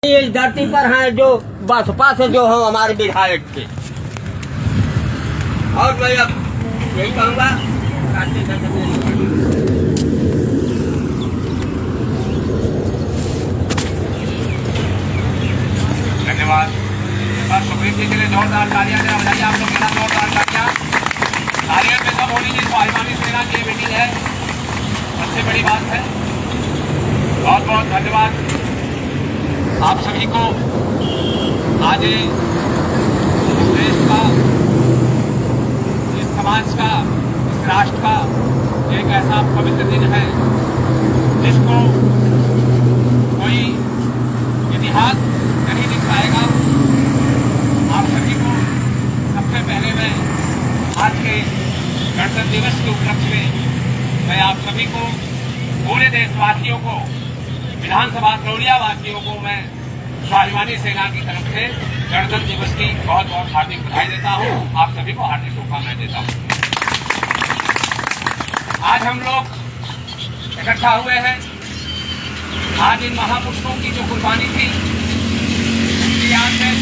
इस धरती पर हैं जो बसपा से जो हो हमारे विधायक थे। और मैं अब यही कहूँगा धन्यवाद। सुप्रीम जी के लिए जोरदार तालियां दें। बजाइए आप लोग मेरा जोरदार तालियां। तालियां में सब होनी चाहिए। स्वाभिमानी सेना की मीटिंग है, सबसे बड़ी बात है। बहुत बहुत धन्यवाद आप सभी को। आज इस देश का, इस समाज का, इस राष्ट्र का एक ऐसा पवित्र दिन है जिसको कोई इतिहास नहीं दिख पाएगा। आप सभी को सबसे पहले मैं आज के गणतंत्र दिवस के उपलक्ष्य में मैं आप सभी को, पूरे देशवासियों को, विधानसभा कौड़िया वासियों को मैं स्वाभिमानी सेना की तरफ से गणतंत्र दिवस की बहुत बहुत हार्दिक बधाई देता हूँ। आप सभी को हार्दिक शुभकामनाएं देता हूँ। आज हम लोग इकट्ठा हुए हैं। आज इन महापुरुषों की जो कुर्बानी थी उसकी याद में,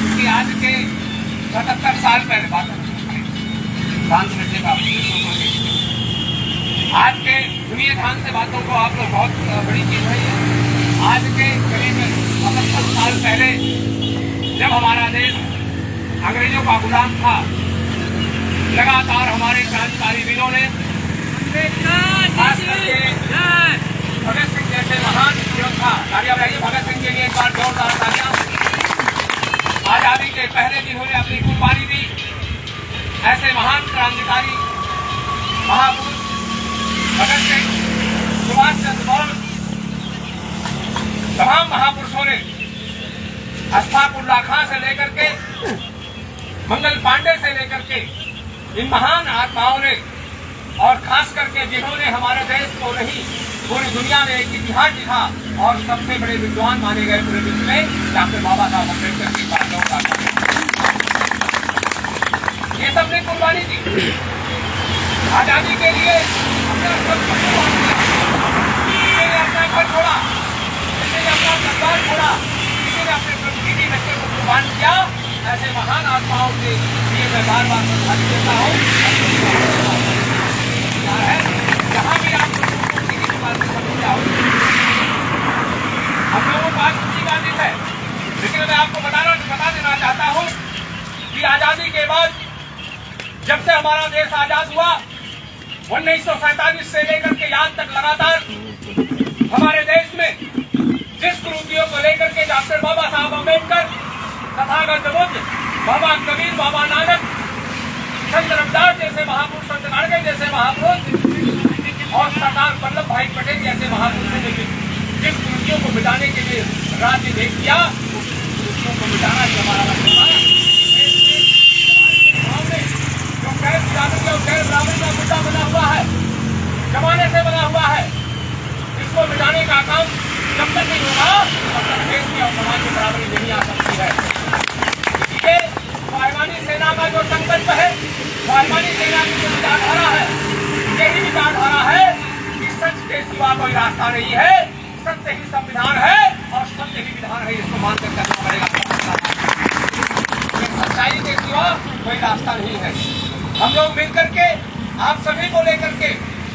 उसकी आज के 77 साल पहले बात शांत रहने का आज के सुनिए ध्यान से बातों को। आप लोग बहुत बड़ी चीज है। आज के करीब 77 साल पहले जब हमारा देश अंग्रेजों का गुलाम था, लगातार हमारे क्रांतिकारी वीरों ने, खास करके भगत सिंह जैसे महान योद्धा, भगत सिंह के लिए एक बार जोरदार तालियां। आजादी के पहले जिन्होंने अपनी कुर्बानी दी, ऐसे महान क्रांतिकारी महापुरुष भगत सिंह, सुभाष चंद्र बोस, तमाम महापुरुषों ने, अशफाकुल्लाह खां से लेकर के मंगल पांडे से लेकर के इन महान आत्माओं ने, और खास करके जिन्होंने हमारे देश को नहीं पूरी दुनिया में एक इतिहास लिखा और सबसे बड़े विद्वान माने गए पूरे विश्व में, डॉक्टर बाबा साहब अम्बेडकर की बातों का, ये सबने कुर्बानी दी आजादी के लिए। किसी ने अपना घर छोड़ा, किसी ने अपना परिवार छोड़ा, किसी ने अपने बीवी बच्चे को कुर्बान किया। ऐसे महान आत्माओं के लिए मैं बार बार बधाई देता हूँ। जहाँ भी आप किसी की बात समझ आओ, हम लोगों को आज खुशी का दिन है, लेकिन मैं आपको बता देना चाहता हूँ कि आजादी के बाद जब से हमारा देश आजाद हुआ, 1947 से लेकर के आज तक लगातार हमारे देश में जिस कृतियों को लेकर के डॉक्टर बाबा साहब अम्बेडकर, तथागत बुद्ध, बाबा कबीर, बाबा नानक, संत रविदास जैसे महापुरुष, संत गाड़गे जैसे महापुरुष और सरदार वल्लभ भाई पटेल जैसे महापुरुषों ने जिन कृतियों को मिटाने के लिए राज्य देश किया, उस कृतियों को मिटाना ही हमारा लक्ष्य है। गैर बराबरी का मुद्दा बना हुआ है, जमाने से बना हुआ है, इसको मिटाने का काम जब तक नहीं होगा तब तक देश की और समाज की बराबरी नहीं आ सकती है। इसलिए स्वाभिमानी सेना का जो संकल्प है, स्वाभिमानी सेना की जो विचारधारा है, यही विचारधारा है कि सच के सिवा कोई रास्ता नहीं है, सत्य ही संविधान है और सत्य ही विधान है। इसको मानकर करना पड़ेगा। सच्चाई के सिवा कोई रास्ता नहीं है। हम लोग मिलकर के, आप सभी को लेकर के,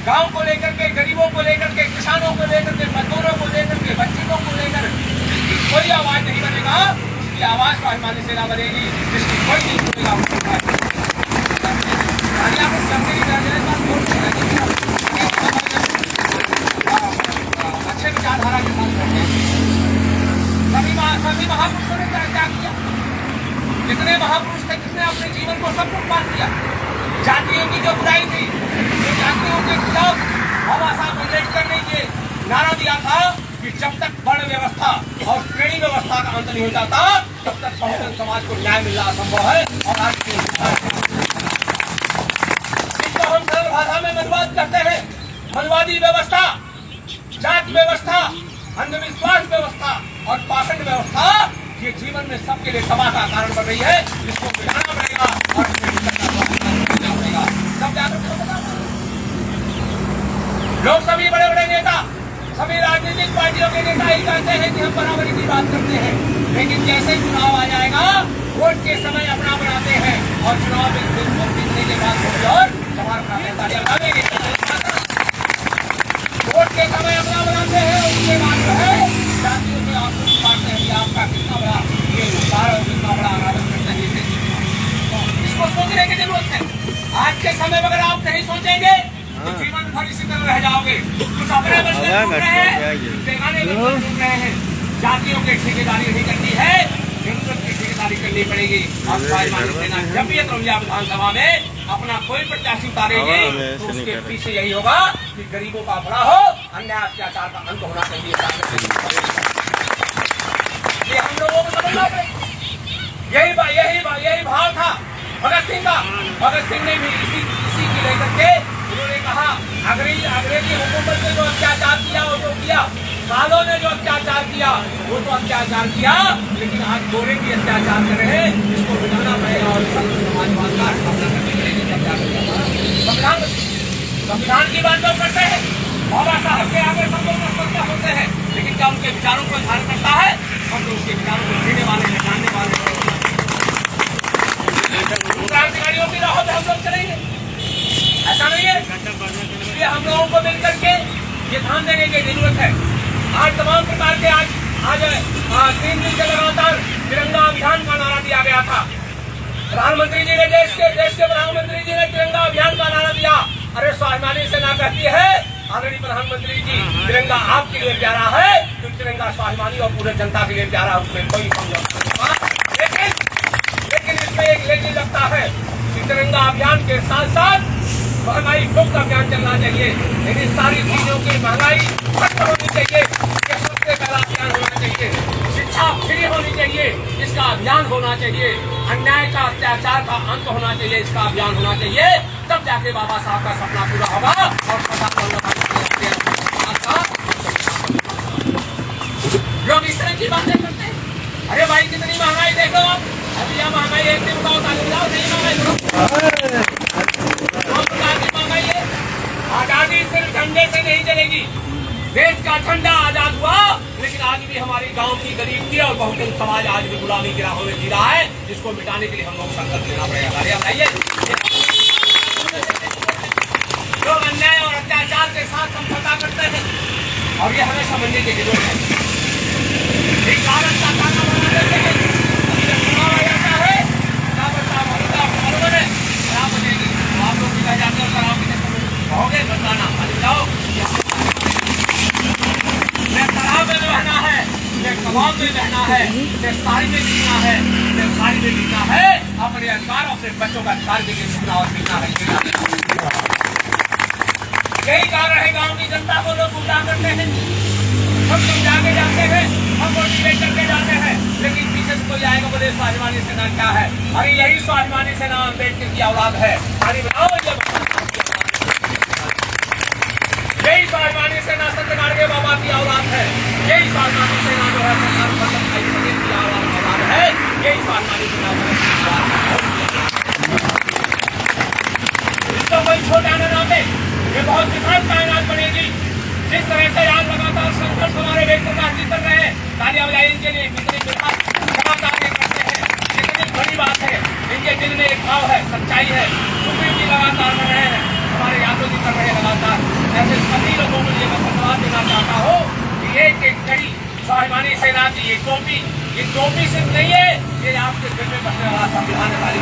गांव को लेकर के, गरीबों को लेकर के, किसानों को लेकर के, मजदूरों को लेकर के, बच्चों को लेकर, जिसकी कोई आवाज नहीं बनेगा उसकी आवाज स्वाभिमानी सेना बनेगी। जिसकी कोई नहीं सुनेगा अच्छे विचारधारा के साथ करते हैं। सभी महापुरुषों ने क्या किया? जितने महापुरुष थे, जिसने अपने जीवन को सब कुर्बान किया। जातियों की जो बुराई थी, जो जातियों के खिलाफ बाबा साहब अम्बेडकर ने ये नारा दिया था कि जब तक वर्ण व्यवस्था और श्रेणी व्यवस्था का अंत नहीं हो जाता, तब तक बहुजन समाज को न्याय मिलना असंभव है। और आज के इसको हम सरल भाषा में मनुवाद करते हैं। मनुवादी व्यवस्था, जात व्यवस्था, अंधविश्वास व्यवस्था और पाखंड व्यवस्था, ये जीवन में सबके लिए तबाह का कारण बन रही है। इसको मिटाना पड़ेगा और सब जागरूक लोग, सभी बड़े बड़े नेता, सभी राजनीतिक पार्टियों के नेता ही कहते हैं कि हम बराबरी बात करते हैं, लेकिन जैसे ही चुनाव आ जाएगा वोट के समय अपना बनाते हैं और चुनाव जीतने के बाद और सवाल बनाएंगे। वोट के समय अपना बनाते हैं, उसके बाद जो है जातियों से आपको बांटते हैं कि आपका कितना बड़ा ये उपकार और कितना बड़ा आराधन करते हैं। इसको सोचने की जरूरत है। आज के समय में अगर आप नहीं सोचेंगे तो जीवन भर इसी तरह रह जाओगे। कुछ अपने बंदे ढूंढ रहे हैं, बेगाने बंदे ढूंढ रहे हैं। जातियों की ठेकेदारी नहीं करनी है, जरूरत की ठेकेदारी करनी पड़ेगी। और स्वाभिमानी सेना जब भी रमजा विधानसभा में अपना कोई प्रत्याशी उतारेगी तो उसके पीछे यही होगा कि गरीबों का भला हो, अन्याय अत्याचार का अंत होना चाहिए। ये हम लोगों को समझना पड़ेगा। यही भाव था भगत सिंह का। भगत सिंह ने भी इसी की लेकर के उन्होंने कहा अंग्रेजी हुकूमत ने जो अत्याचार किया वो तो किया, सालों ने जो अत्याचार किया वो तो अत्याचार किया, लेकिन आज गोरे की अत्याचार कर रहे हैं, इसको मिटाना पड़ेगा और समाजवाद का स्थापना करनी पड़ेगी। संविधान की बात तो करते हैं, बाबा साहब के आगे सब लोग नतमस्तक होते हैं, लेकिन क्या उनके विचारों को धारण करता है? हम लोग उसके विचारों को जीने वाले हैं, जानने वाले हैं। क्रांतिकारियों की राहों पे हम लोग चलेंगे, ऐसा नहीं है। इसलिए हम लोगों को मिलकर के ये ध्यान देने की जरूरत है। आज तमाम प्रकार के आज 3 दिन से लगातार तिरंगा अभियान का नारा दिया गया था। प्रधानमंत्री जी ने देश के प्रधानमंत्री जी ने तिरंगा अभियान का नारा दिया। अरे स्वाभिमानी सेना कहती है आदरणीय प्रधानमंत्री जी तिरंगा आपके लिए प्यारा है, तो तिरंगा स्वाभिमानी और पूरे जनता के लिए प्यारा है, उसमें कोई समझौता नहीं। लेकिन इसमें एक लेकिन लगता है कि तिरंगा अभियान के साथ साथ महंगाई मुक्त अभियान चलना चाहिए। लेकिन सारी चीजों की महंगाई खत्म होनी चाहिए, ये सबसे पहला अभियान होना चाहिए। शिक्षा फ्री होनी चाहिए, इसका अभियान होना चाहिए। अन्याय का अत्याचार का अंत होना चाहिए, इसका अभियान होना चाहिए। तब जाके बाबा साहब का सपना पूरा होगा और लोग इस तरह की बातें करते हैं। अरे भाई कितनी महंगाई देखो आप, अभी यह महंगाई एक दिन का उतार जाओ, नहीं महंगाई महंगाई है। आजादी सिर्फ झंडे से नहीं चलेगी। देश का झंडा आजाद हुआ, लेकिन आज भी हमारी गांव की गरीब की और बहुजन समाज आज भी गुलामी की राहों में जी रहा है, जिसको मिटाने के लिए हम लोग संकल्प लेना पड़ेगा। लोग अन्याय और अत्याचार के साथ समझौता करते हैं और ये हमें समझने की जरूरत है। एक कागज का काना बना देते हैं, चुनाव आ जाता है, खराब हो जाएगी तो आप लोग भी कह जाते हो खराब कहोगे बताना जाओ। शराब में बहना है, कबाब में बहना है, साड़ी में बिकना है, साड़ी में बिकना है, अपने अधिकार अपने बच्चों का अधिकार के लिए सीखना और बिकना है। यही कारण है गांव की जनता को लोग गुमराह करते हैं। हम समझा के जाते हैं, हम मोटिवेट करके जाते हैं, लेकिन पीछे से कोई आएगा बोले स्वाभिमानी सेना क्या है? अरे यही स्वाभिमानी सेना अम्बेडकर की औलाद है। अरे बताओ, यही स्वाभिमानी सेना संत गाड़गे बाबा की औलाद है। यही स्वाभिमानी सेना जो है सरदार वल्लभ भाई पटेल की औलाद है। यही स्वाभिमानी सेना इसको कोई छोटा न दे, ये बहुत विशाल कायनात बनेगी। जिस तरह से आज लगातार संघर्ष हमारे वेद प्रकाश जी कर रहे हैं, तालियां बजाइए इनके लिए। कितनी लगातार ये करते हैं, कितनी बड़ी बात है। इनके दिल में एक भाव है, सच्चाई है। सुप्रीम जी लगातार कर रहे हैं, हमारे यादव जी कर रहे हैं लगातार। ऐसे सभी लोगों को ये धन्यवाद देना चाहता हूँ कि एक कड़ी स्वाभिमानी सेना की ये टोपी सिर्फ नहीं है, ये आपके दिल में बसने वाला संविधान वाली।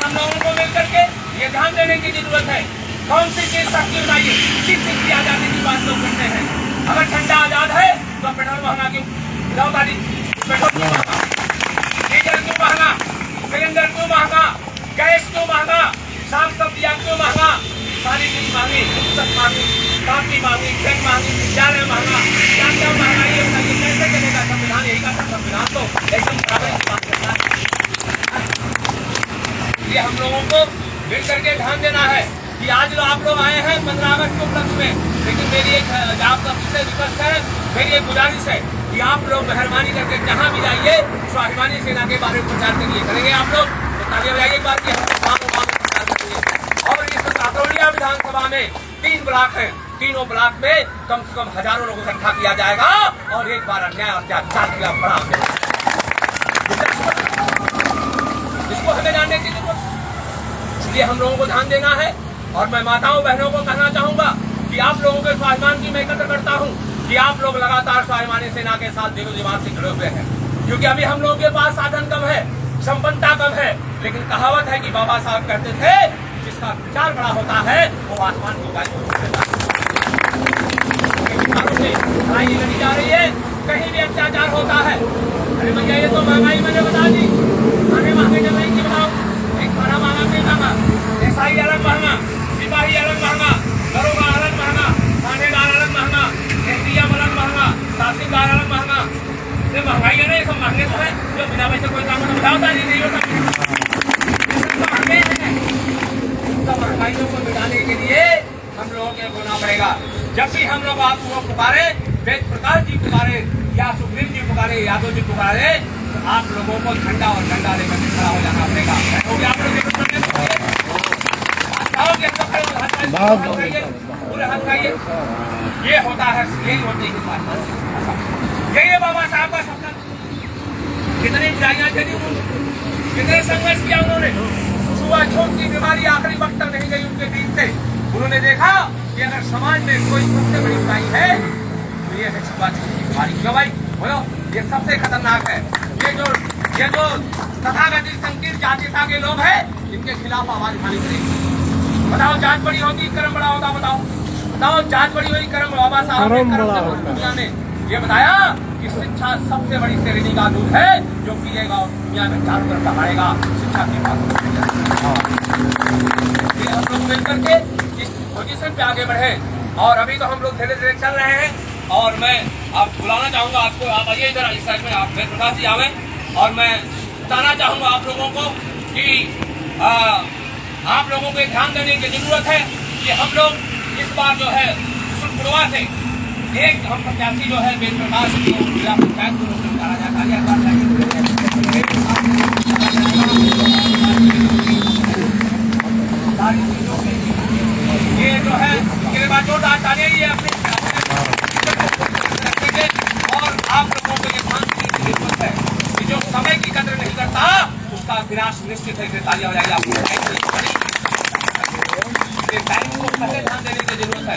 हम लोगों को मिलकर के ये ध्यान देने की जरूरत है, कौन सी चीज सस्ती बनाइए। किस चीज की आजादी की बात लोग करते हैं? अगर ठंडा आजाद है तो पेट्रोल महंगा क्यों? पेट्रोल क्यों महंगा? डीजल क्यों महंगा? सिलेंडर क्यों महंगा? गैस क्यों महंगा? साग सब्जियां क्यों महंगा? सारी चीज महंगी, पुस्तक महंगी, कापी महंगी, पेन महंगी, विद्यालय महंगा, क्या क्या महंगाई है बताइए, कैसे चलेगा संविधान? यही का संविधान तो एकदम बराबर की बात करता है। ये हम लोगों को मिल करके ध्यान देना है कि आज जो आप लोग आए हैं 15 अगस्त के उपलक्ष्य में, लेकिन मेरी एक आप सबसे रिक्वेस्ट है, मेरी एक गुजारिश है कि आप लोग मेहरबानी करके जहाँ भी जाइए स्वाभिमानी सेना के बारे में प्रचार करिए। करेंगे आप लोग तो तालियां बजाइए एक बार की हम प्रचार करेंगे। और इस काकरोलिया विधानसभा में 3 ब्लॉक हैं, तीनों ब्लॉक में कम से कम हजारों लोगों को इकट्ठा किया जाएगा और एक बार अन्याय और अत्याचार के खिलाफ बड़ा इसको हमें जानने की जरूरत, इसलिए हम लोगों को ध्यान देना है। और मैं माताओं बहनों को कहना चाहूंगा कि आप लोगों के स्वाभिमान की मैं एकत्र करता हूं कि आप लोग लगातार स्वाभिमानी सेना के साथ दिलो दिमाग से खड़े हुए हैं, क्योंकि अभी हम लोगों के पास साधन कम है, संपन्नता कम है, लेकिन कहावत है कि बाबा साहब कहते थे जिसका विचार बड़ा होता है वो आसमान को गायब कर देता है। लड़ाई लड़ी जा रही है, कहीं भी अत्याचार होता है। अरे भैया ये तो महंगाई मैंने बता दी, खाने महंगे जब नहीं बताओ, एक खाना महंगा नहीं महंगा, एसआई अलग महंगा, सिपाही अलग महंगा, दरोगा अलग महंगा, थानेदार अलग महंगा, एसडीएम अलग महंगा, तहसीलदार अलग महंगा। ये महंगाई है ना, ये सब महंगे तो है, जो बिना पैसे कोई काम बताता नहीं होता, महंगे हैं। सब महंगाइयों को मिटाने के लिए हम लोगों को बोलना पड़ेगा। जब भी हम लोग आपको पुकारे, वेद प्रकाश जी पुकारे या सुखदेव जी पुकारे, यादव जी पुकारे, तो आप लोगों को झंडा और डंडा लेकर खड़ा हो जाना पड़ेगा। पूरे हाथ खाइए, ये होता है, यही होती है। यही बाबा साहब का सपना। कितनी बुराइयां झेली उन्होंने, कितने संघर्ष किया उन्होंने, छूआछूत की बीमारी आखिरी वक्त तक नहीं गई उनके बीच से। उन्होंने देखा कि अगर समाज में कोई सबसे बड़ी बुराई है तो ये है छूआछूत की बीमारी। क्यों भाई बोलो, ये सबसे खतरनाक है। ये जो तथाकथित संकीर्ण जातीयता के लोग हैं, इनके खिलाफ आवाज उठानी पड़ेगी। बताओ जात बड़ी होगी कर्म बड़ा होगा, बताओ जात बड़ी होगी कर्म। बाबा साहब ने दुनिया में ये बताया कि शिक्षा सबसे बड़ी श्रेणी का दूध है जो पिएगा और दुनिया में चारों तरफ बढ़ाएगा। शिक्षा की बात हम लोग मिलकर के इस पोजीशन पे आगे बढ़े। और अभी तो हम लोग धीरे धीरे चल रहे हैं और मैं आप बुलाना चाहूंगा आपको, आप आइए इधर इस साइड में, आप वेद प्रकाश जी आवे। और मैं बताना चाहूंगा आप लोगों को कि आप लोगों को ध्यान देने की जरूरत है कि हम लोग इस बार जो है सुरपुरवा से एक हम प्रत्याशी जो है वेद प्रकाश जी को जिला पंचायत को निकाला जाता है। ये जो है इसके बाद जोरदार तालियां ये अपने रखेंगे। और आप लोगों को ये ध्यान देने की जरूरत है कि जो समय की कदर नहीं करता उसका विनाश निश्चित है। तालियां हो जाएगी आपको, टाइम को पहले ध्यान देने की जरूरत है।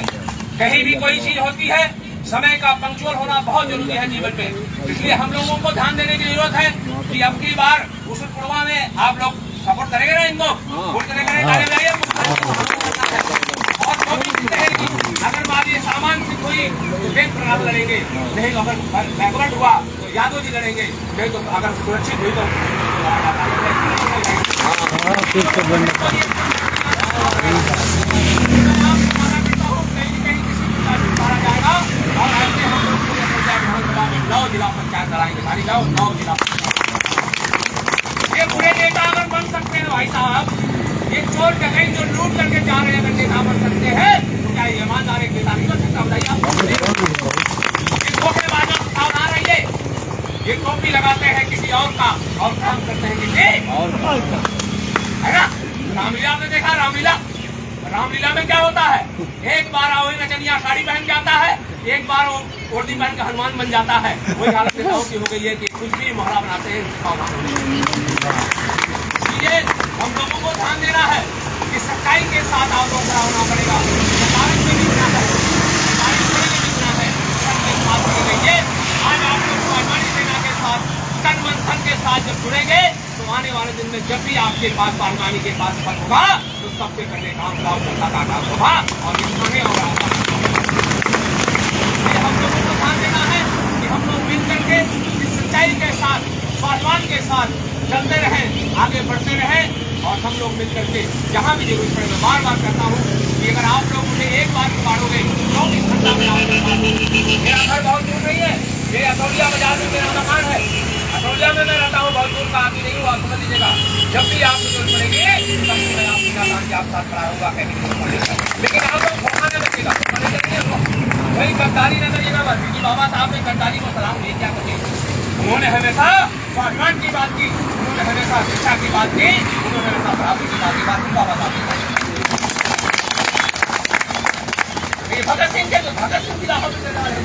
कहीं भी कोई चीज होती है, समय का पंक्चुअल होना बहुत जरूरी है जीवन में। इसलिए हम लोगों को ध्यान देने की जरूरत है कि अब की बार उसूलपुरवा में आप लोग सपोर्ट करेंगे ना इनको, वोट करेंगे। और कोशिश रहेगी अगर मान लीजिए सामान से कोई वेद प्रकाश लड़ेंगे, नहीं तो अगर बैकवर्ड हुआ तो यादव जी लड़ेंगे, नहीं तो अगर सुरक्षित हुई तो जिला पंचायत लड़ाएंगे, सारी 9 जिला। ये पूरे नेता अगर बन सकते हैं भाई साहब, ये चोर कहीं जो लूट करके जा रहे हैं अगर नेता बन सकते हैं तो क्या ईमानदार एक नेता नहीं बन सकता? बताइए आप। धोखेबाजों से सावधान रहिए। ये टोपी लगाते हैं किसी और का और काम करते हैं किसी और का, है ना। रामलीला में देखा, रामलीला में क्या होता है, एक बार आओ नचनिया साड़ी पहन जाता है, एक बार वो वर्दी पहन का हनुमान बन जाता है। वही हालत नेताओं की हो गई है कि कुछ भी मोहरा बनाते हैं। इसलिए हम लोगों को ध्यान देना है कि सच्चाई के साथ आप लोगों को होना पड़ेगा। भारत में भी बिना है, भारत में भी बिना है, सबके साथ जुड़ेंगे। आज आप लोग स्वाभिमानी सेना के साथ तन मन धन के साथ जब जुड़ेंगे तो आने वाले दिन में जब भी आपके पास स्वाभिमानी के पास पद होगा तो सबसे पहले काम जनता का काम होगा। और इसमें होगा हम लोगों को ध्यान देना है कि हम लोग मिलकर के इस सच्चाई के साथ स्वाभिमान के साथ चलते रहें, आगे बढ़ते रहें। और हम लोग मिलकर के जहाँ भी जरूरत पड़े, मैं बार बार कहता हूँ कि अगर आप लोग मुझे एक बार पुकारोगे 24 घंटा में आपके पास। मेरा घर बहुत दूर नहीं है, ये अतौलिया बाजार में मेरा मकान है, अतौलिया में मैं रहता हूँ, बहुत दूर का आदमी नहीं हुआ, समझ लीजिएगा। जब भी आपको जरूरत पड़ेगी तब मैं आपके साथ खड़ा होगा, लेकिन आप लोग धोखा न रखिएगा, वही गद्दारी न करिएगा। बस क्योंकि बाबा साहब ने गद्दारी को सलाम नहीं किया कभी। उन्होंने हमेशा स्वाभिमान की बात की, उन्होंने हमेशा शिक्षा की बात की, उन्होंने हमेशा बराबरी की बात की बाबा साहब ने। ये भगत सिंह के भगत सिंह की राह पे चल रहे हैं।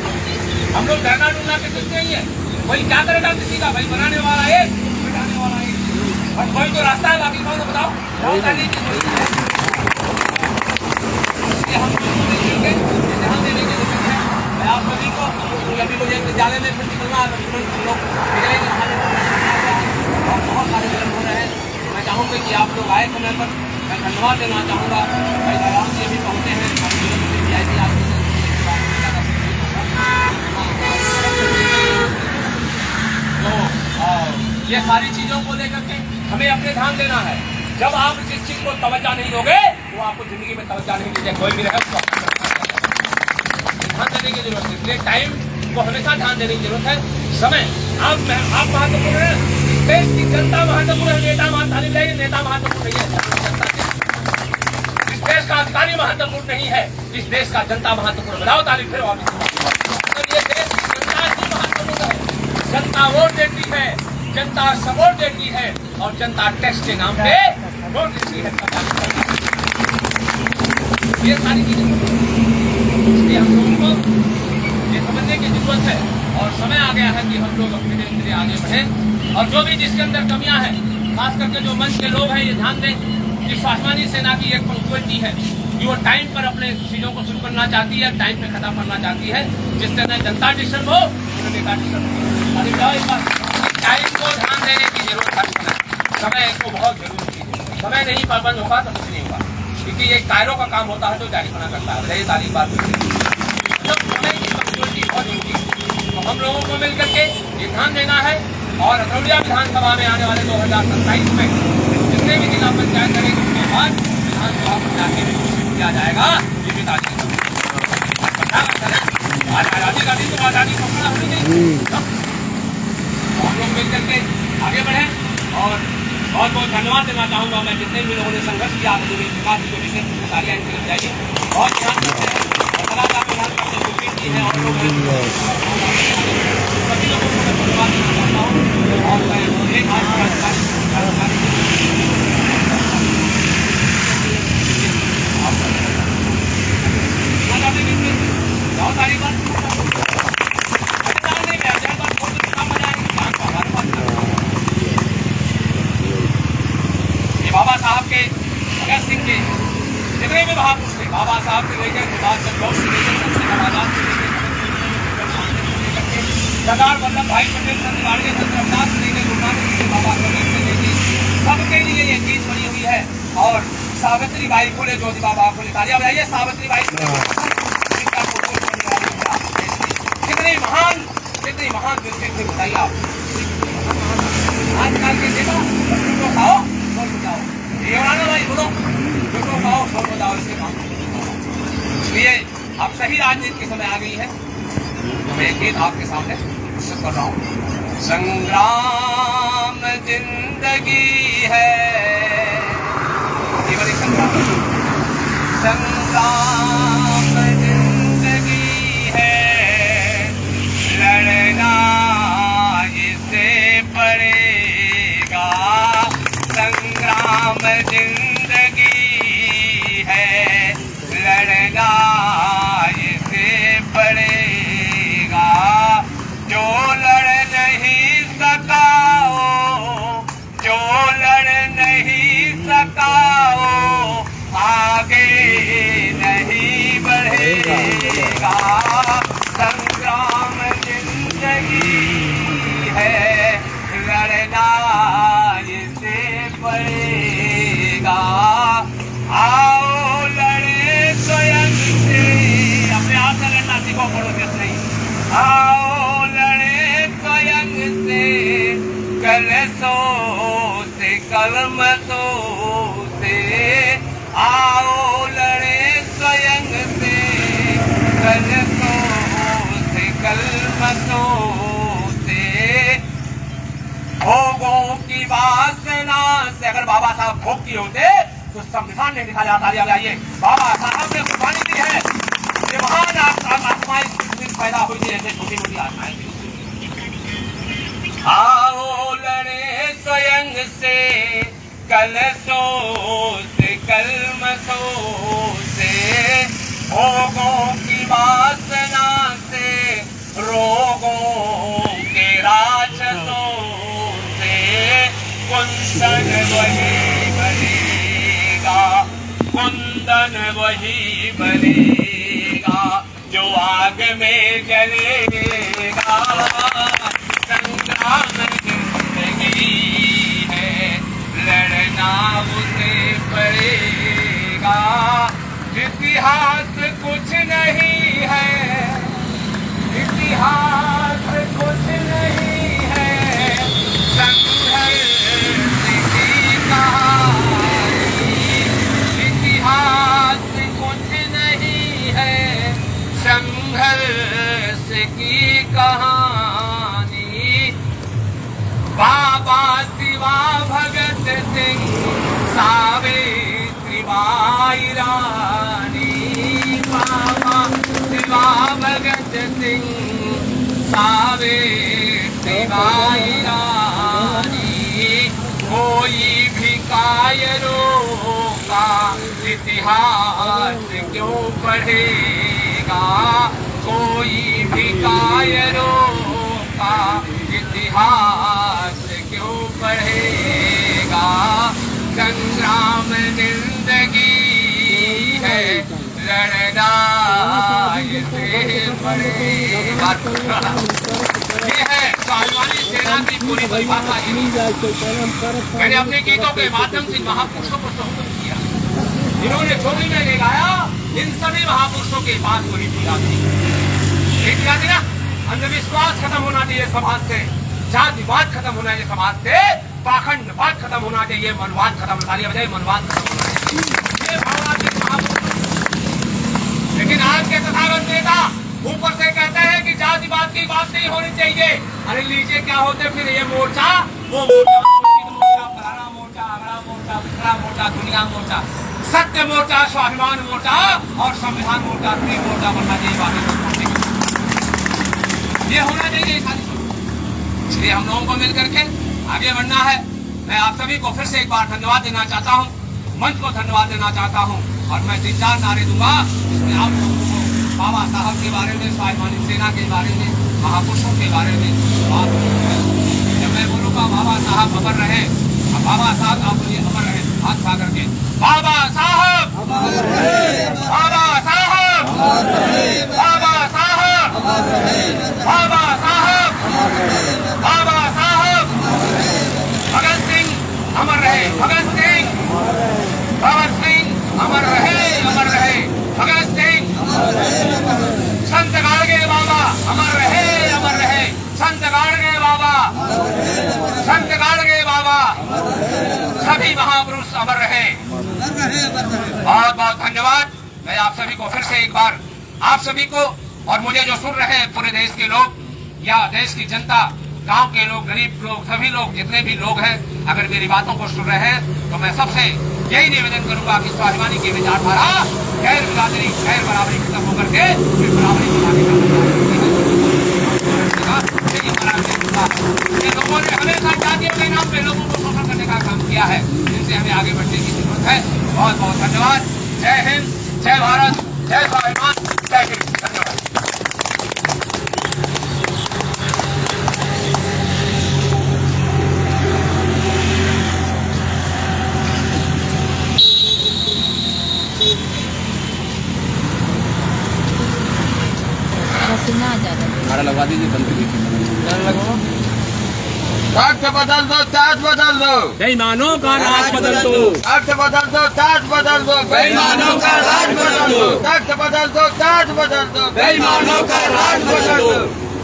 हम लोग डरना डरना के कुछ नहीं है। वही क्या करेगा किसी का, भाई बनाने वाला एक, बिठाने वाला एक, और कोई तो रास्ता है, बाकी कौन बताओ। बहुत सारी चीजें हम ध्यान देने की जरूरत है। मैं आप सभी को अभी मुझे विद्यालय में फिर निकलना है, तुरंत लोग निकलेंगे और बहुत सारे जन हो रहे हैं। मैं चाहूँगा कि आप लोग आए समय पर। मैं धन्यवाद देना चाहूँगा भाई दयाराम जी अभी पहुँचे हैं। तो ये सारी चीजों को लेकर के हमें अपने ध्यान देना है। जब आप जिस चीज को तवज्जो नहीं दोगे वो आपको जिंदगी में तवज्जो नहीं दीजिए, कोई भी रहे उसको ध्यान देने की जरूरत है। इसलिए टाइम को हमेशा ध्यान देने की जरूरत है। समय आप महत्वपूर्ण है, देश की जनता महत्वपूर्ण है, नेता महत्वपूर्ण नहीं है। इस देश का अधिकारी महत्वपूर्ण नहीं है, इस देश का जनता महत्वपूर्ण। बताओ तारीफ फिर वापस। ये देश की जनता ही महत्वपूर्ण है। जनता वोट देती है, जनता सपोर्ट देती है और जनता टैक्स के नाम पे वोट देती है। ये सारी चीजें इसलिए हम लोगों को ये समझने की जरूरत है और समय आ गया है कि हम लोग अपने धीरे धीरे आगे बढ़ें। और जो भी जिसके अंदर कमियां हैं, खास करके जो मंच के लोग हैं, ये ध्यान दें कि स्वाभिमानी सेना की एक पंक्चुअलिटी है कि वो टाइम पर अपने चीजों को शुरू करना चाहती है, टाइम पे खत्म करना चाहती है, जिससे न जनता डिस्टर्ब हो न नेता डिस्टर्ब हो। टाइम को ध्यान देने की जरूरत है। समय को बहुत जरूरी है। समय नहीं पाबंद होगा तो कुछ नहीं होगा, क्योंकि ये कायरों का काम होता है जो जारीपना करता है। ये तारीफ बात जब समय की पंक्चुअलिटी बहुत जरूरी है, तो हम लोगों को मिलकर के ये ध्यान देना है। और अकरौलिया विधानसभा में आने वाले 2027 में जितने भी जिला पंचायत करेंगे उसके बाद विधानसभा को जाके घोषित किया जाएगा। ये भी तारीफ आज आजादी का दिन, तो आजादी को खड़ा होनी चाहिए। हम लोग मिल करके आगे बढ़े और बहुत बहुत धन्यवाद देना चाहूँगा मैं जितने भी लोगों ने संघर्ष किया, मुझे विकास जो विशेष जिम्मेदारियाँ इनकी लग जाएगी। बहुत ध्यान देते हैं और सलाहकार प्रधान करते कोशिश की है और लोग सभी लोगों को मैं धन्यवाद देना चाहता हूँ। और मैं एक हाथ बहुत सारी बात बाबा साहब के, भगत सिंह के, जितने भी महापुरुष थे, बाबा साहब से लेकर सुभाष चंद्र बोस से लेकर चंद्रशेखर आजाद से लेकर सरदार वल्लभ भाई पटेल, संत गाड़गे, संत रविदास से लेकर गुरु नानक जी, बाबा कबीर से लेकर सबके लिए ये चीज बनी हुई है। और सावित्री बाई फुले, ज्योतिबा फुले, तालियां बजाइए सावित्री बाई फुले। कितनी महान व्यक्ति बताइए आप। आजकल के देखो तो खाओ सोच बजाओ, ये बनाना भाई बोलो तो खाओ सोच बजाओ, इससे काम। इसलिए अब सही राजनीति की समय आ गई है। तो मैं एक गीत आपके सामने प्रस्तुत कर रहा हूँ। संग्राम जिंदगी है, ये बड़ी संग्राम, संग्राम जिंदगी है, लड़ना इससे पड़ेगा। संग्राम जिंदगी है, लड़ना इससे पड़ेगा। जो लड़ नहीं सका हो, जो लड़ नहीं सका हो, आगे नहीं बढ़ेगा। संग्राम जिंदगी है, लड़ना इससे पड़ेगा। आओ लड़े स्वयं से, अपने आप से लड़ना सीखो, पड़ोसी से नहीं। आओ लड़े स्वयं से, कलशों से कलमतों से। आओ लड़े स्वयं से, कलशों से कलमतों से। भोगों की वासना से, अगर बाबा साहब भोग किए होते तो संविधान नहीं लिखा जाता। जाइए बाबा साहब ने कुर्बानी दी है, ये महान आत्माएं पैदा हुई थी, ऐसे छोटी मोटी आत्माएं। आओ लड़े स्वयं से, कलशों से कलमशों से। भोगों की वासना से, रोगों के राक्षसों से कुंदन वही बनेगा, कुंदन वही बनेगा जो आग में जलेगा। संग्राम जिंदगी है, लड़ना उसे पड़ेगा। इतिहास कुछ नहीं है, इतिहास कुछ नहीं है, संघर्ष की कहानी। इतिहास कुछ नहीं है, संघर्ष की कहानी। बाबा शिवा भगत सिंह, सावित्रीबाई रानी। बाबा शिवा भगत सिंह, सावित्रीबाई रानी। कोई भी कायरों का इतिहास क्यों पढ़ेगा, कोई भी कायरों का इतिहास क्यों पढ़ेगा। संग्राम जिंदगी है, लड़ना इसे पड़ेगा। ये है स्वाभिमानी सेना की पूरी परिभाषा। मैंने अपने गीतों के माध्यम से महापुरुषों को संबोधित किया। इन्होंने जो भी मैंने गाया, इन सभी महापुरुषों के बात को ही पूरा थी। एक याद है ना, अंधविश्वास खत्म होना चाहिए समाज से, जातिवाद खत्म होना चाहिए समाज से, पाखंडवाद खत्म होना चाहिए, मनवाद खत्म होना चाहिए, मनवाद खत्म होना चाहिए। ये भावना थी महापुरुष। लेकिन आज के तथागत नेता ऊपर से कहते हैं कि जातिवाद की बात नहीं होनी चाहिए। अरे लीजिए क्या होते फिर ये मोर्चा, वो मोर्चा, फलाना मोर्चा, अगला मोर्चा, पिछड़ा मोर्चा, दुनिया मोर्चा, सत्य मोर्चा, स्वाभिमान मोर्चा और संविधान मोर्चा, तीन मोर्चा बनना चाहिए। बाकी ये होना चाहिए सारी। इसलिए हम लोगों को मिलकर के आगे बढ़ना है। मैं आप सभी को फिर से एक बार धन्यवाद देना चाहता हूँ, मंच को धन्यवाद देना चाहता हूँ। और मैं 3-4 नारे दूंगा, इसमें आप लोगों को बाबा साहब के बारे में, स्वाभिमानी सेना के बारे में, महापुरुषों के बारे में बात। जब मैं बोलूँगा बाबा साहब अमर रहे, अब बाबा साहब आप बोलिए अमर रहे, हाथ खा करके बाबा साहब, बाबा साहब, बाबा साहब, बाबा साहब, बाबा साहब। भगत सिंह अमर रहे, भगत सिंह, भगत सिंह अमर रहे, अमर रहे, भगत सिंह। संत गाड़गे बाबा अमर रहे, अमर रहे, संत गाड़गे बाबा, संत गाड़गे बाबा। सभी महापुरुष अमर रहे। बहुत बहुत धन्यवाद। मैं आप सभी को फिर से एक बार, आप सभी को और मुझे जो सुन रहे हैं पूरे देश के लोग या देश की जनता, गांव के लोग, गरीब लोग, सभी लोग जितने भी लोग हैं, अगर मेरी बातों को सुन रहे हैं तो मैं सबसे यही निवेदन करूंगा कि स्वाभिमानी की विचारधारा गैर बिरादरी, गैर बराबरी खत्म होकर के फिर बराबरी की लोगों ने हमेशा जातियों के नाम पे लोगों को शोषण करने का काम किया है, जिनसे हमें आगे बढ़ने की जरूरत है। बहुत बहुत धन्यवाद। जय हिंद, जय भारत, जय स्वाभिमान, जय हिंद। धन्यवाद। नारा लगवा दीजिए, बंद कीजिए। ताज बदल दो, ताज बदल दो, बेईमानों का राज बदल दो, ताज बदल दो, ताज बदल दो, बेईमानों का राज बदल दो, ताज बदल दो, ताज बदल दो, बेईमानों का राज बदल दो।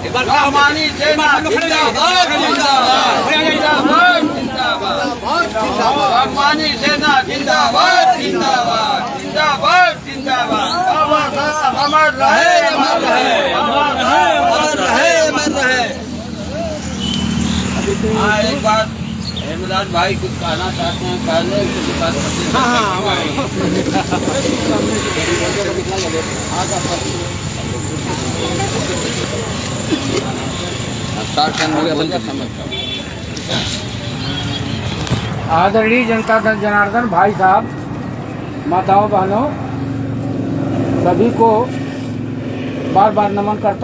स्वाभिमानी सेना जिंदाबाद, जिंदाबाद, जिंदाबाद, जिंदाबाद, स्वाभिमानी सेना जिंदाबाद, जिंदाबाद, जिंदाबाद, जिंदाबाद। बाबा साहब अमर रहे, अमर रहे, अमर रहे, अमर रहे, अमर रहे। एक बात हेमराज भाई कुछ कहना चाहते हैं, पहले उसके बाद आदरणीय जनता दल जनार्दन भाई साहब, माताओं बहनों, सभी को बार बार नमन करता